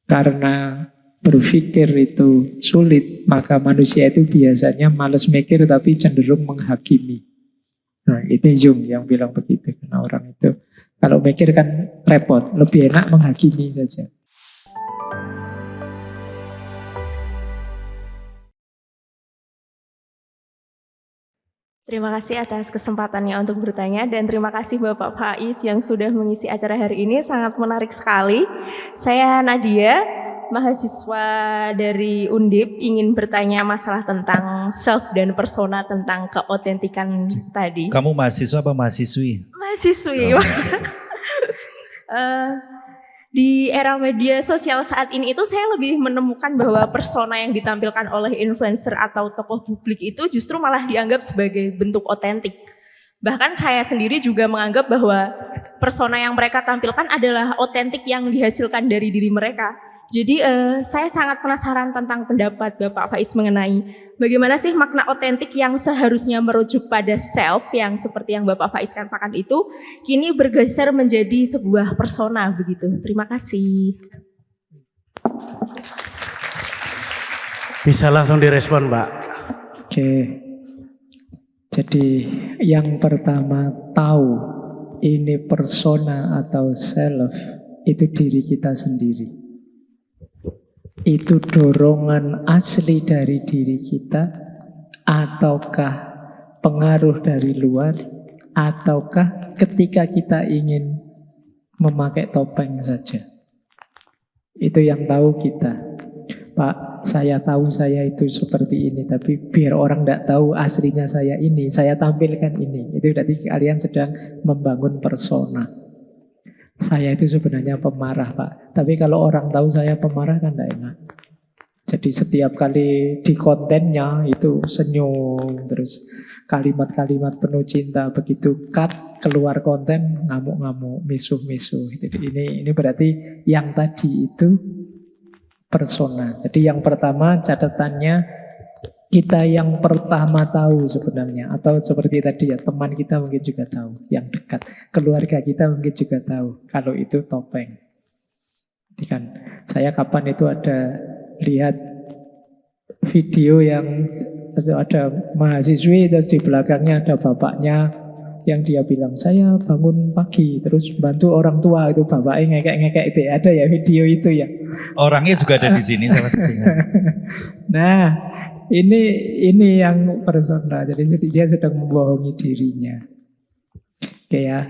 Karena berpikir itu sulit, maka manusia itu biasanya malas mikir tapi cenderung menghakimi. Nah, itu Jung yang bilang begitu. Karena orang itu kalau mikir kan repot, lebih enak menghakimi saja. Terima kasih atas kesempatannya untuk bertanya dan terima kasih Bapak Faiz yang sudah mengisi acara hari ini, sangat menarik sekali. Saya Nadia, mahasiswa dari Undip, ingin bertanya masalah tentang self dan persona, tentang keotentikan tadi. Kamu mahasiswa apa mahasiswi? Mahasiswi. Di era media sosial saat ini itu saya lebih menemukan bahwa persona yang ditampilkan oleh influencer atau tokoh publik itu justru malah dianggap sebagai bentuk otentik. Bahkan saya sendiri juga menganggap bahwa persona yang mereka tampilkan adalah otentik yang dihasilkan dari diri mereka. Jadi saya sangat penasaran tentang pendapat Bapak Faiz mengenai bagaimana sih makna otentik yang seharusnya merujuk pada self yang seperti yang Bapak Faiz katakan itu kini bergeser menjadi sebuah persona begitu. Terima kasih. Bisa langsung direspon, Pak. Oke. Jadi yang pertama tahu ini persona atau self itu diri kita sendiri. Itu dorongan asli dari diri kita ataukah pengaruh dari luar ataukah ketika kita ingin memakai topeng saja. Itu yang tahu kita. Pak, saya tahu saya itu seperti ini, tapi biar orang tidak tahu aslinya saya ini, saya tampilkan ini. Itu berarti kalian sedang membangun persona. Saya itu sebenarnya pemarah, Pak. Tapi kalau orang tahu saya pemarah kan tidak enak. Jadi setiap kali di kontennya itu senyum, terus kalimat-kalimat penuh cinta. Begitu cut keluar konten ngamuk-ngamuk, misuh-misuh. Jadi ini berarti yang tadi itu persona. Jadi yang pertama catatannya kita yang pertama tahu sebenarnya. Atau seperti tadi ya, teman kita mungkin juga tahu, yang dekat. Keluarga kita mungkin juga tahu kalau itu topeng. Jadi kan saya kapan itu ada lihat video yang ada mahasiswi terus di belakangnya ada bapaknya yang dia bilang saya bangun pagi terus bantu orang tua, itu bapaknya ngekek-ngekek itu ada ya video itu ya. Orangnya juga ada di sini salah satunya. Nah, ini yang persona. Jadi dia sedang membohongi dirinya. Oke ya.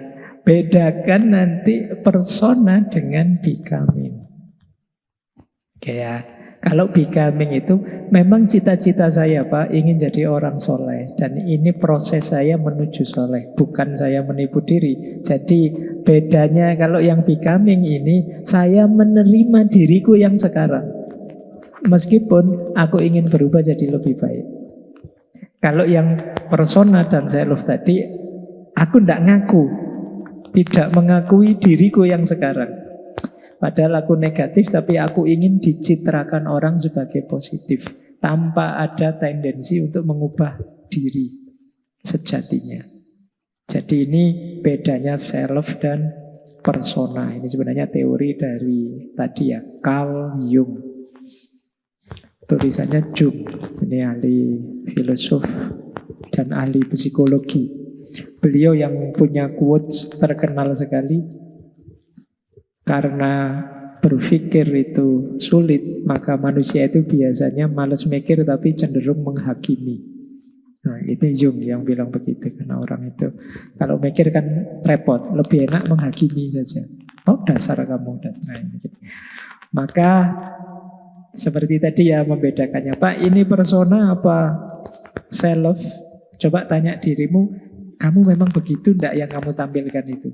Bedakan nanti persona dengan becoming. Oke ya. Kalau becoming itu memang cita-cita saya, Pak, ingin jadi orang soleh. Dan ini proses saya menuju soleh, bukan saya menipu diri. Jadi bedanya kalau yang becoming ini, saya menerima diriku yang sekarang. Meskipun aku ingin berubah jadi lebih baik. Kalau yang persona dan self tadi, aku tidak ngaku, tidak mengakui diriku yang sekarang. Padahal aku negatif, tapi aku ingin dicitrakan orang sebagai positif, tanpa ada tendensi untuk mengubah diri sejatinya. Jadi ini bedanya self dan persona. Ini sebenarnya teori dari tadi ya, Carl Jung. Tulisannya Jung, ini ahli filosof dan ahli psikologi. Beliau yang punya quotes terkenal sekali, karena berpikir itu sulit, maka manusia itu biasanya malas mikir tapi cenderung menghakimi. Nah, itu Jung yang bilang begitu. Karena orang itu kalau mikir kan repot, lebih enak menghakimi saja. Oh dasar kamu, dasar ini. Maka seperti tadi ya membedakannya, Pak, ini persona apa self? Coba tanya dirimu, kamu memang begitu enggak yang kamu tampilkan itu?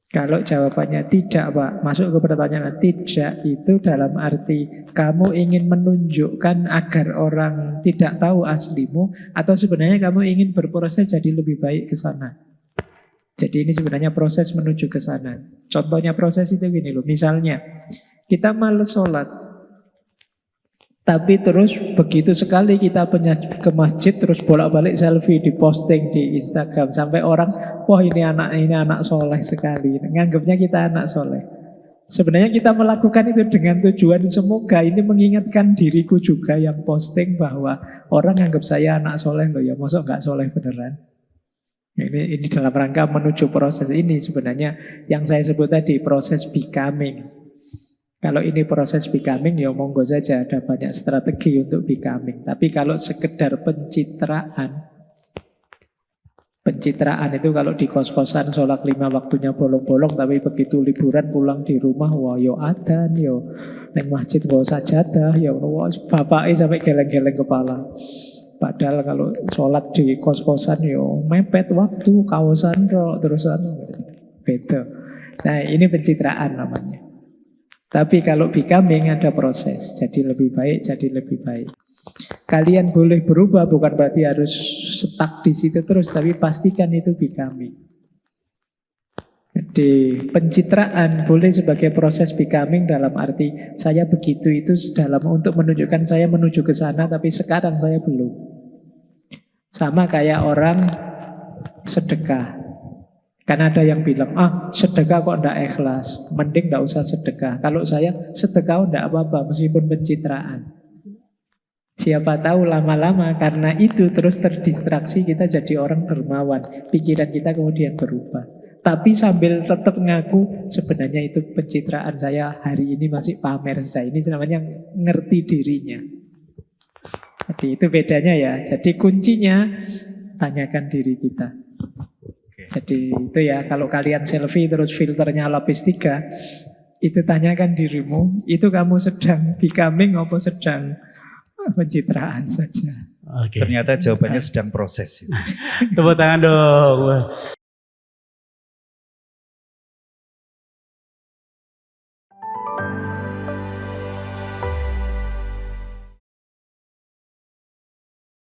Kalau jawabannya tidak, Pak, masuk ke pertanyaan tidak, itu dalam arti kamu ingin menunjukkan agar orang tidak tahu aslimu, atau sebenarnya kamu ingin berproses jadi lebih baik ke sana. Jadi ini sebenarnya proses menuju ke sana. Contohnya proses itu gini loh, misalnya kita malas sholat, tapi terus begitu sekali kita ke masjid terus bolak-balik selfie, diposting di Instagram sampai orang, wah ini anak soleh sekali, nganggapnya kita anak soleh. Sebenarnya kita melakukan itu dengan tujuan semoga ini mengingatkan diriku juga yang posting bahwa orang anggap saya anak soleh loh ya, masa nggak soleh beneran. Ini dalam rangka menuju proses ini sebenarnya yang saya sebut tadi proses becoming. Kalau ini proses becoming ya monggo saja ada banyak strategi untuk becoming. Tapi kalau sekedar pencitraan itu kalau di kos-kosan sholat 5 waktunya bolong-bolong tapi begitu liburan pulang di rumah wah yo adan yo neng masjid bawa sajadah yo wah bapaknya sampai geleng-geleng kepala. Padahal kalau sholat di kos-kosan yo mepet waktu kaosan terusan beda. Nah ini pencitraan namanya. Tapi kalau becoming ada proses, jadi lebih baik, jadi lebih baik. Kalian boleh berubah, bukan berarti harus stuck di situ terus, tapi pastikan itu becoming. Jadi pencitraan boleh sebagai proses becoming dalam arti saya begitu itu dalam untuk menunjukkan saya menuju ke sana, tapi sekarang saya belum. Sama kayak orang sedekah. Kan ada yang bilang, sedekah kok ndak ikhlas, mending ndak usah sedekah. Kalau saya sedekah ndak apa-apa, meskipun pencitraan. Siapa tahu lama-lama karena itu terus terdistraksi kita jadi orang dermawan. Pikiran kita kemudian berubah. Tapi sambil tetap ngaku sebenarnya itu pencitraan saya hari ini masih pamer saja. Ini namanya ngerti dirinya. Jadi itu bedanya ya. Jadi kuncinya tanyakan diri kita. Jadi itu ya, kalau kalian selfie terus filternya lapis 3, itu tanyakan dirimu, itu kamu sedang becoming atau sedang pencitraan saja. Ternyata jawabannya sedang proses. Tepuk tangan dong.